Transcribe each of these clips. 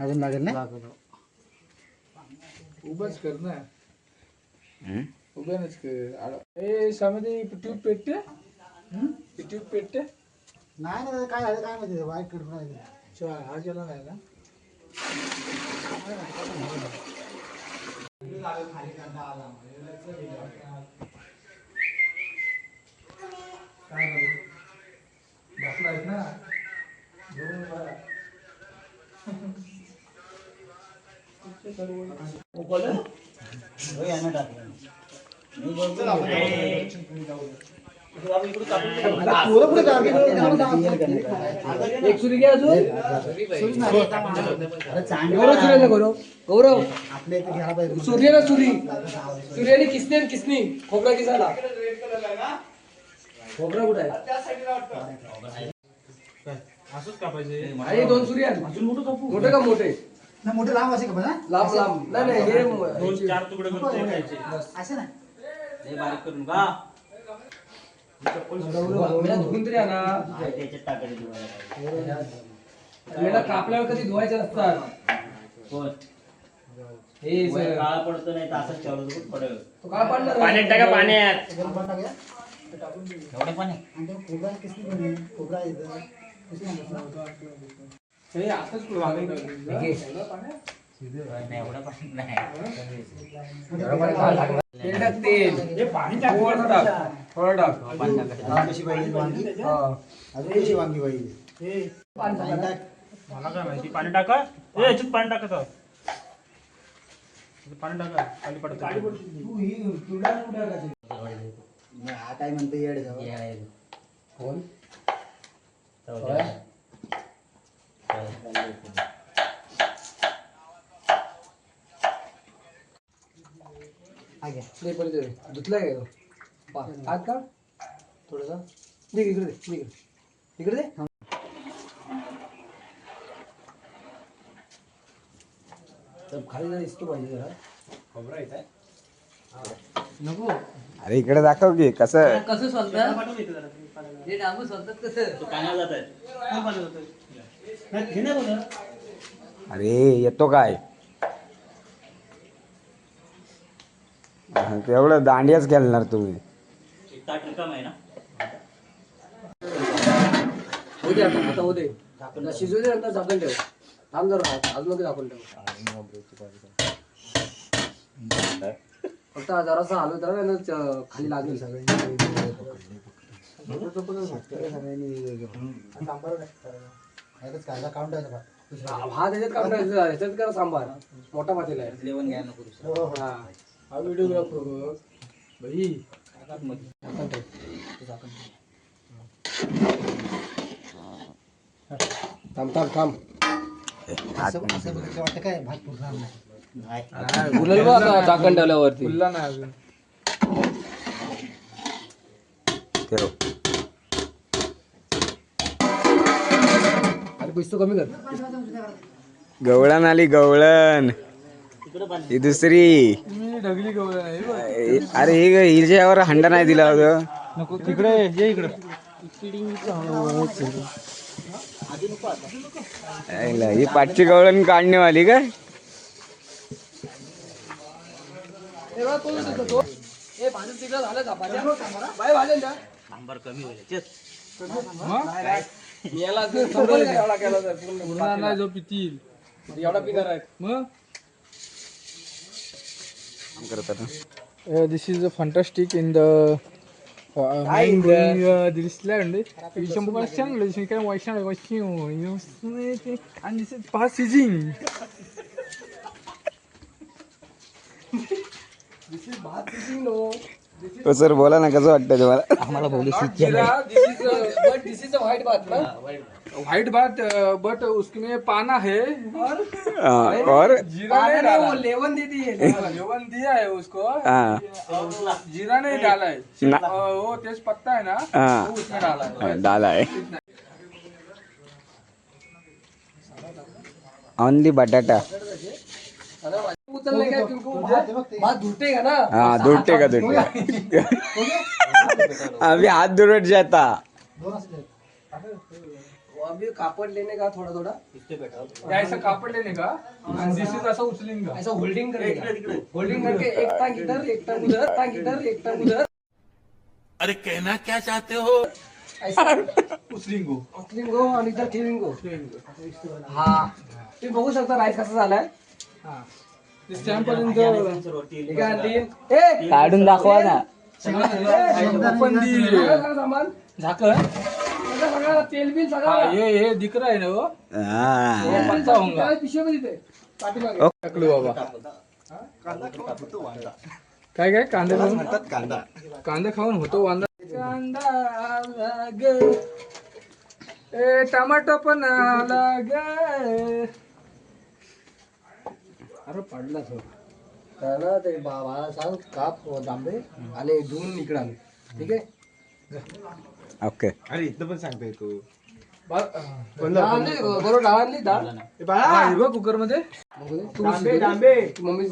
अजून लागेल ना. उभंच कर ना. उभ्यानच कर. ए सामध्ये ट्यूब पेटते. ट्यूब पेटते. नाही ना काय झालं काय माहिती वाईट कडून अच्छा हा गेला नाही ना. बसलायस ना घेऊन बघा. एक सुरी घ्या अजून. गौरव आपल्या इथे घ्यायला पाहिजे. सूर्य सूर्याने किसने किसनी खोबरा किसायला. खोबरा कुठे आहे. असंच कापायचे. आणि 2 सूर्य मोठे का मोठे ना मोठे लांब असे का पण लांब लांब. नाही हे 2-4 तुकडे करून असे ना बारीक करून का धुवून तरी आणा. मेला कापल्यावर कधी धुवायचे नसतात. हे काळा पडतो नाही तर असंच ठेवलं पडेल. तो काय पाडणार पाण्यात टाका पाण्यात. एवढं पाणी आणि ते खोबरा किसनी पण खोबरा येतं. हे असंच पुढे वागून एवढं पाणी नाही. तेल टाक तेल. हे पाणी टाक. थोडं टाक. कशी पाहिजे वांगी अजून कशी वांगी पाहिजे. पाणी टाक. मला काय माहिती. पाणी टाका. ए याच्यात पाणी टाकायचं. पाणी टाका खाली पडतं. हा काय म्हणतो येड जाऊ. कोण धुतलाय काय आत का थोडंसा दे इकडे दे इकडे दे. खाली जरा दिसतो पाहिजे जरा. खोबरा येत आहे नको. अरे इकडे दाखव की कसं कसं सोलतात हे डांबू सोलतात कसं. पाण्यावर जात आहे. अरे येतो काय तेवढं दांडियाच खेळणार तुम्ही. एक ताट रिकाम आहे ना. हो दे आता हो दे. शिजू दे नंतर झाकण ठेव. थांब जरा अजून नको झाकण ठेव. फक्त जरासा हलव जरा खाली लागेल सगळ्यांनी. काढून टाकायचा. हा त्याच्यात काढायचा ह्याच्यात करा सांबार मोठा पातेला आहे. जेवण घ्या नको. हा हा व्हिडिओग्राफर भाई झाकण ठेव. थांब असं वाटतं काय भात पुरणार नाही. गुलाल बघ आता झाकण ठेवल्यावरती. फुलला नाही अजून. ठेव आणि पुस्तक कमी कर. गवळण आली गवळण ही दुसरी. ढगली गवळण आहे. अरे हिच्यावर हंडा नाही दिला होतं. नको तिकडे ये इकडे. ही पाठची गवळण काढणेवाली काय. सांबार कमी होईल. पूर्ण जो पितील एवढा पिणार आहे मग. करतात This is a fantastic in the दिसल्यानं데 이 정보가 시작을 해주시니까 와이샤를 와이시오 and this is passing. तो सर बोला ना कसं वाटतं तुम्हाला. आम्हाला बोलू दिस इज व्हाईट भात ना. व्हाइट भात बट उसमें पाना है और जीरा नहीं डाला. वो लेवन दे दी है. लेवन दिया है उसको. हाँ जीरा नहीं डाला है. ना. वो तेज पत्ता है ना हाँ वो उसमें डाला है. डाला है ओनली बटाटा. उचलने का तुमको भात धुटेगा ना. हाँ धुटेगा अभी हाथ धुरट जाता. अभी कापड़ लेने का थोड़ा थोड़ा इससे बैठा या ऐसा कापड लेने का आणि दिस असं उचलीन का ऐसा होल्डिंग करेगा होल्डिंग करके एक टांग इधर एक टांग उधर टांग इधर एक टांग उधर अरे कहना क्या चाहते हो? ऐसा उचलीन गो उचलिंग गो आणि इधर ठेविंग गो हा तुम्ही बघू शकता राईस कसा झालाय हा स्टॅम्प पर्यंत ठीक आहे तीन ए काढून दाखवा ना. पण दी सगळं सामान झाकण सगळं तेल बिल हा सगळं ये दिख रहा है ना वो हा. पत्ता होगा पिशवीमध्ये ते पाठीमागे टाकलो बाबा काय काय कांदा खाऊन कांदा खाऊन होतो वांदा कांदा आला ग ए टमाटो पण आला ग अरे पडला तो त्याला ते बाळा सांग काप तांबे आणि धुवून इकडे आण ठीक आहे ओके. डाळ आणली बरोबर डाळ आणली डाळ हा, हे बघ कुकर मध्ये मम्मी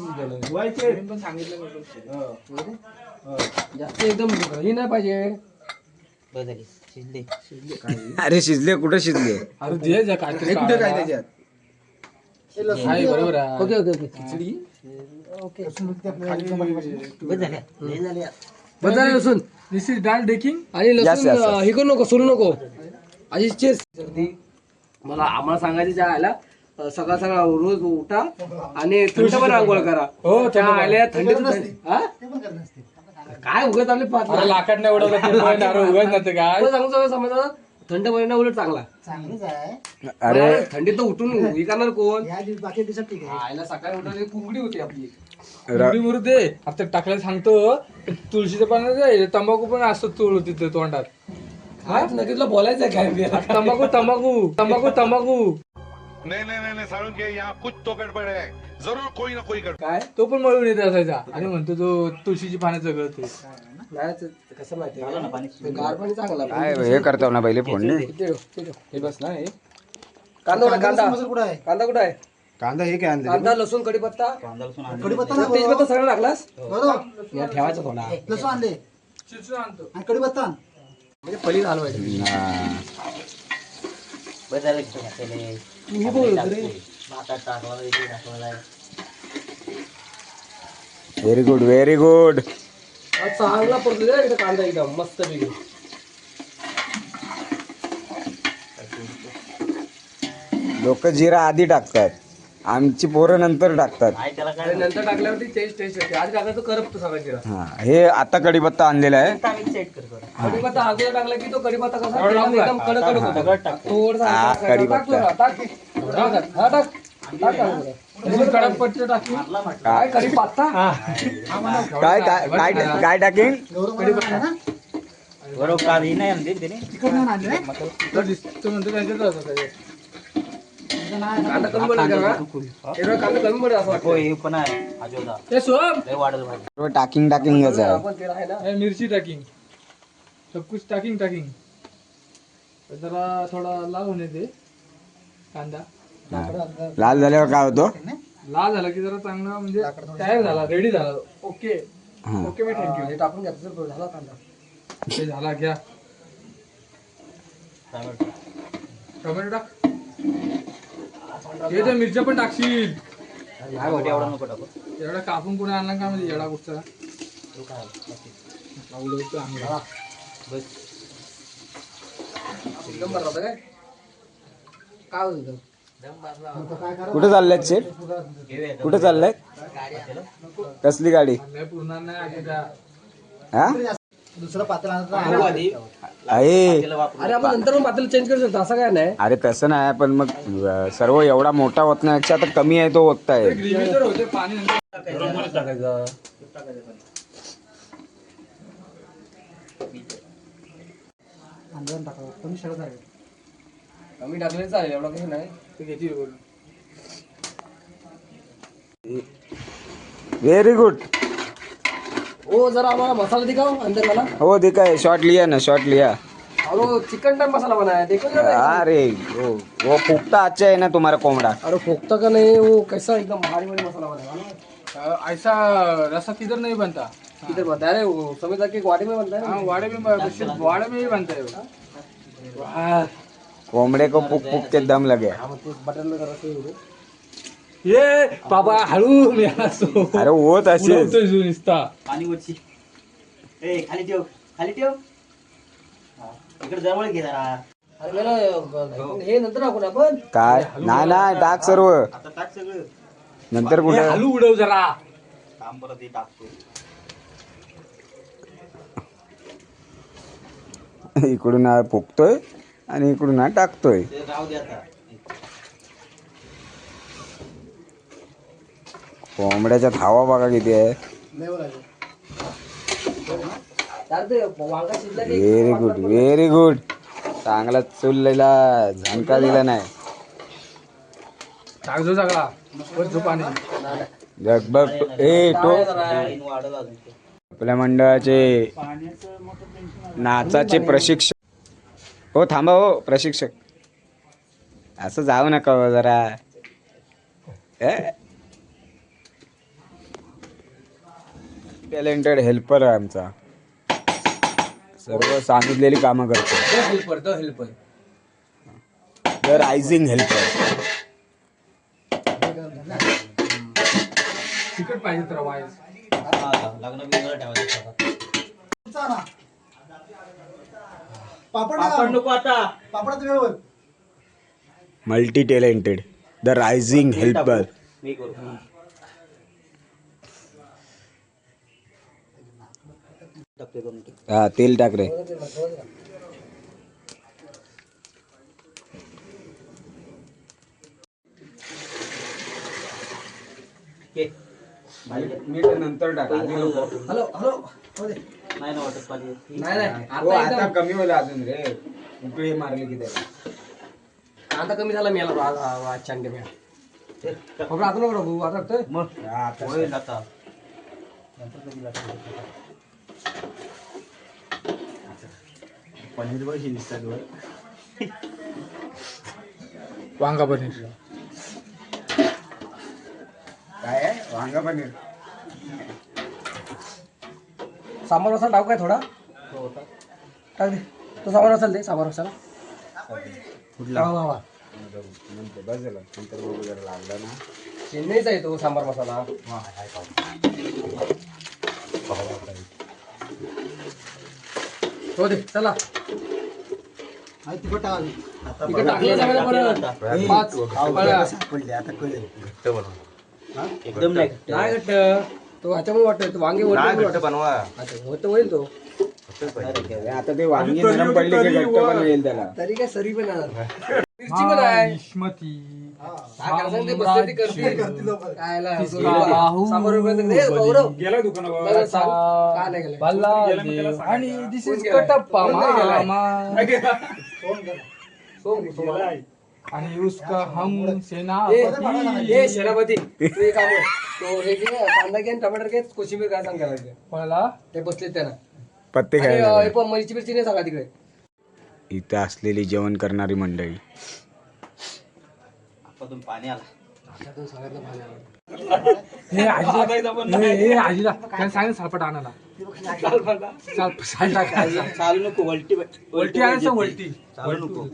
पण सांगितलं जास्त एकदम ही नाही पाहिजे बदल शिजले अरे शिजले कुठे शिजले? अरे दे जा काहीतरी कुठे काय त्याच्यात बरोबर आहे ओके ओके ओके खिचडी बस झाल्या लय झाल्या बदल लसूण दिस इज डाळ डेकिंग आणि Yes, लसूण yes, yes. हे करू नको सोडू नको अशी चेस मला आम्हाला सांगायचं ज्या आयला सकाळ सकाळ रोज उठा आणि थंड पण आंघोळ करा हो त्या आल्या थंडीत हा? काय उगत आपले पाच अरे लाकड नाही उडवलं ते पण अरे उगाच नव्हतं काय आपण सांगू सगळं समजा थंड महिना उलट चांगला चांगलीच आहे अरे थंडीत तर उठून हे करणार कोण या बाकी दिवसात ठीक आहे आयला सकाळी उठवली कुंगडी होती आपली मुरडी मुरू दे आता टाकल्याला सांगतो तुळशीचं पान दे तंबाखू पण असतो तुळ तिथे तोंडात काय नक्कीच बोलायचं काय मी तंबाखू तंबाखू तंबाखू तंबाखू नहीं नहीं नहीं नहीं सारुण के यहाँ कुछ तो गड़बड़ है, जरूर कोई ना कोई गड़बड़। काय तो पण मळून येत असायचा आणि म्हणतो तो तुळशीची पानं सगळं ते नाही ते कसं माहिती ते गार पाणी चांगला काय हे करतो ना पहिले फोडणी. हे बस ना हे कांदा कुठं कांदा मसाला कुठं आहे कांदा कुठं आहे कांदा हे काय आणलं कांदा लसूण कढीपत्ता कांदा लसूण आणले. कढीपत्ता ना तेजपत्ता सगळं टाकलास बरोबर या ठेवायचा थोडा लसूण आणले चिचून आणतो आणि कढीपत्ता आण. म्हणजे पलीस हलवायचं हा. बस झालं की घातलेले. मी बोलतो रे भातात टाकला वगैरे टाकलेला आहे. Very good very good. आज चांगला पडतो रे इकडे कांदा एकदम मस्त पैकी लोक जिरा आधी टाकतात, आमची पोरं नंतर टाकतात. नाही त्याला आणि काय नंतर टाकल्यावरती टेस्ट टेस्ट येते आज टाकला तो करपतो सगळा जिरा हा हे आता कढीपत्ता आणलेला आहे. आम्ही सेट करतो कढीपत्ता अगोदर टाकला की तो कढीपत्ता कसा एवढा तेलात एकदम कडक कडक होतो सगळं टाकतो. थोडंसं हा, टाक कढीपत्ता. थोडा, टाक हा टाक टाक कडक पट्टी टाकली काय कढीपत्ता काय काय काय काय टाकेन? कढीपत्ता ना बरोबर का ही नाही आणली त्याने तिखट नाही आणले तो दिसतो म्हणतो त्यांच्यात होता त्याच्यात. कांदा कमी पडेल का एवढा कांदा कमी पडेल असं वाटतं हो हे पण आहे आजोदा ए सोम लय वाढल भाजी सर्व टाकिंगच आहे. आपण तेल आहे ना ए, मिरची टाकिंग सब कुछ टाकिंग टाकिंग जरा थोडा लाल होणे दे कांदा हा. लाल झाल्यावर काय होतो? लाल झाला की जरा चांगला म्हणजे तयार झाला रेडी झाला ओके हा. ओके मी थँक्यू हे टाकून घ्यायचं सर झाला कांदा ते झाला घ्या टोमॅटो. टोमॅटो टाक हे तर मिरच्या पण टाकशील नाही मोठे एवढा नको टाकू एवढा कापून कुठे आणला का म्हणजे एवढा कुठचा तो काय आवडतो आम्हाला बस एकदम बरं होतं काय होतं कुठे चालल्यात शेठ? कुठे चालल्यात? कसली गाडी? लय पुरणार नाही आधी त्या हा दुसरं पात्र आणलं आधी आहे. अरे आपण नंतर पण पातेलं चेंज करू शकतो असं काय नाही अरे तसं नाही पण मग सर्व एवढा मोठा होत नाही आता कमी आहे तो होत आहे. ग्रेव्ही तर होते पाणी नंतर टाकायचं अंदाज टाकावं कमी सगळं आहे कमी टाकले चालेल एवढं काही नाही ते घेतील बोलून व्हेरी गुड. ओ जरा हमारा मसाला दिखाओ अंदर वाला हो ठीक है, शॉर्ट लिया ना, शॉर्ट लिया. और चिकन टाइप मसाला बनाया देखो जरा अरे वो पुख्ता अच्छा है ना तुम्हारा कोमड़ा. अरे पोखता का नहीं वो कैसा एकदम भारी भारी मसाला बनाया ना ऐसा रसा किधर नहीं बनता इधर बनता है अरे वो समझ कि वाड़ी में बनता है हाँ ना वाड़े में ही बनता है वो। वाह, कोंबडे को पुक पुक के दम लगे. ये बाबा हळू मी असो अरे होत असेल. उडवतोय जो नुसता. पाणी वरची ए खाली ठेव खाली ठेव इकडे जवळ घे जरा अरे मला हे नंतर टाकू ना आपण. काय नाही नाही टाक सर्व आता टाक सगळं नंतर हे कुठे हळू उडव जरा. काम परत हे टाकतो इकडून हा फुकतोय आणि इकडून हा टाकतोय. ते राहू दे आता कोंबड्याच्या धावा बघा किती आहे. वांगा शिजला की व्हेरी गुड व्हेरी गुड. चांगला चुललेला झणका दिला नाही. टाक जो सगळा वर झोप आणि जगबग ए तो पाणी वाढलं अजून ते. आपल्या मंडळाचे नाचाचे प्रशिक्षक. हो थांबा हो प्रशिक्षक असं जाऊ नका हो जरा. टॅलेंटेड हेल्पर आहे आमचा. सर्व सांगितलेली कामं करतो. Helper the helper. The rising helper. तिकट पाहिजे तर वाईस. लग्न बिग्न ठेवायचं पापड पापड नको आता पापडाचं वेळ multi talented the rising helper. मी करू टाकते 2 मिनिटं. हा तेल टाक रे. घे. मीठ नंतर टाक. हॅलो हॅलो नाही ना वाटत पाणी नाही नाही हो, आता आता एकदम कमी होईल अजून रे. उकळी मारली की त्याला. कांदा कमी झाला मिळाला चांगले मिळाला. बाबा आता नको बघू आता टाकतोय. मग हा, आता होईल आता नंतर कधी लागतं पनीर बघी दिसतात वांगा पनीर. काय आहे वांगा पनीर. सांबार मसाला टाकू काय थोडा टाक दे. तो सांबार मसाला दे. सांबार मसाला कुठला वा, वा, वा. बस झालं नंतर बघू जरा लागला ना. चेन्नईचा आहे तो सांबार मसाला. हो दे चला. तिखट टाकावी. तिकडे टाकलं सगळं परत. 5 पळ्या. पडले आता कळेल. एकदम नाही नाही घट्ट तो ह्याच्यामुळे वाटत वांगे वरती बनवा होतं होईल तो. आता ते वांगी नरम पडली की घट्ट पण येईल त्याला. तरी काय सरी पण येणार. मिरची पण आहे. इस्मती काय करायचं ते बसले ते करतील. काय ला- बाहू. सांबार रुपये दे गौरव. गेला दुकानावर. मला सांग, काय नाही गेलं. बल्ला आणि दिस इज कटप्पा मामा सोम. आणि उसका हम सेना ए सेनापती तू एक काम कर. तो हे घे कांदा घे आणि टमाटर घे कोशिंबीर काय सांग करायचं कोणाला ते बसलेत त्यांना. पत्ते आणि खायला हे पण मिरची मिरची नाही सांगा तिकडे. इथं असलेली जेवण करणारी मंडळी. आपण पाणी आला हे आजीला काय सांग सालपट आणायला. चालू नको वलटी वलटी आणायचं वलटी. चालू नको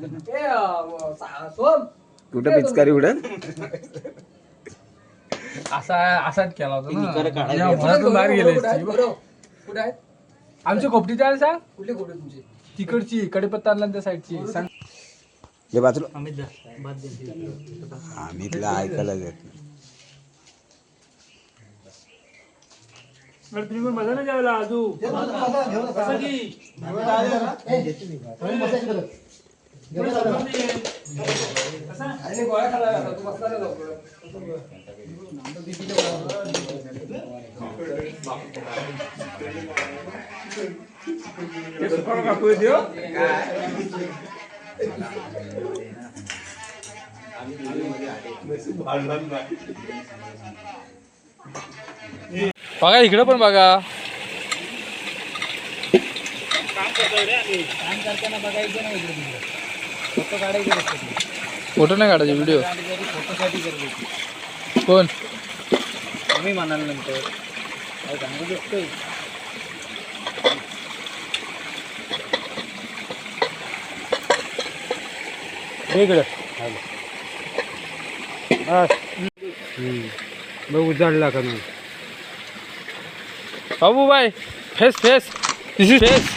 सोम कुठं पिचकारी उडत. असाच केला होता ती निकर काढायची. ना. घरातून बाहेर गेले असते. कुठे आहे आमच्या खोपटीची आहे सांग. कुठली कुठे तुमची तिकडची कडेपत्ता आणला त्या साईडची सांग. हे बाजूला आम्हीतला ऐकायला येत नाही. मजा नाही जेवायला अजून. आणि गोळ्या खाल्ला तू बसला नाही लवकर. बघा इकडे पण बघा. फोटो नाही काढायचे व्हिडिओ. कोण मी म्हणाल नंतर सांगू शकतोय इकडं बघ उजाडला का नाही बाबू bye face face this is face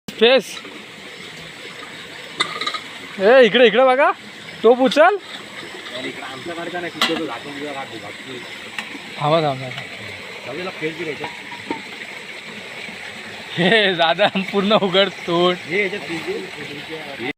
face ए इकडे इकडे बघा टोप उचल थांबा थांबा हे दादा पूर्ण उघड तोड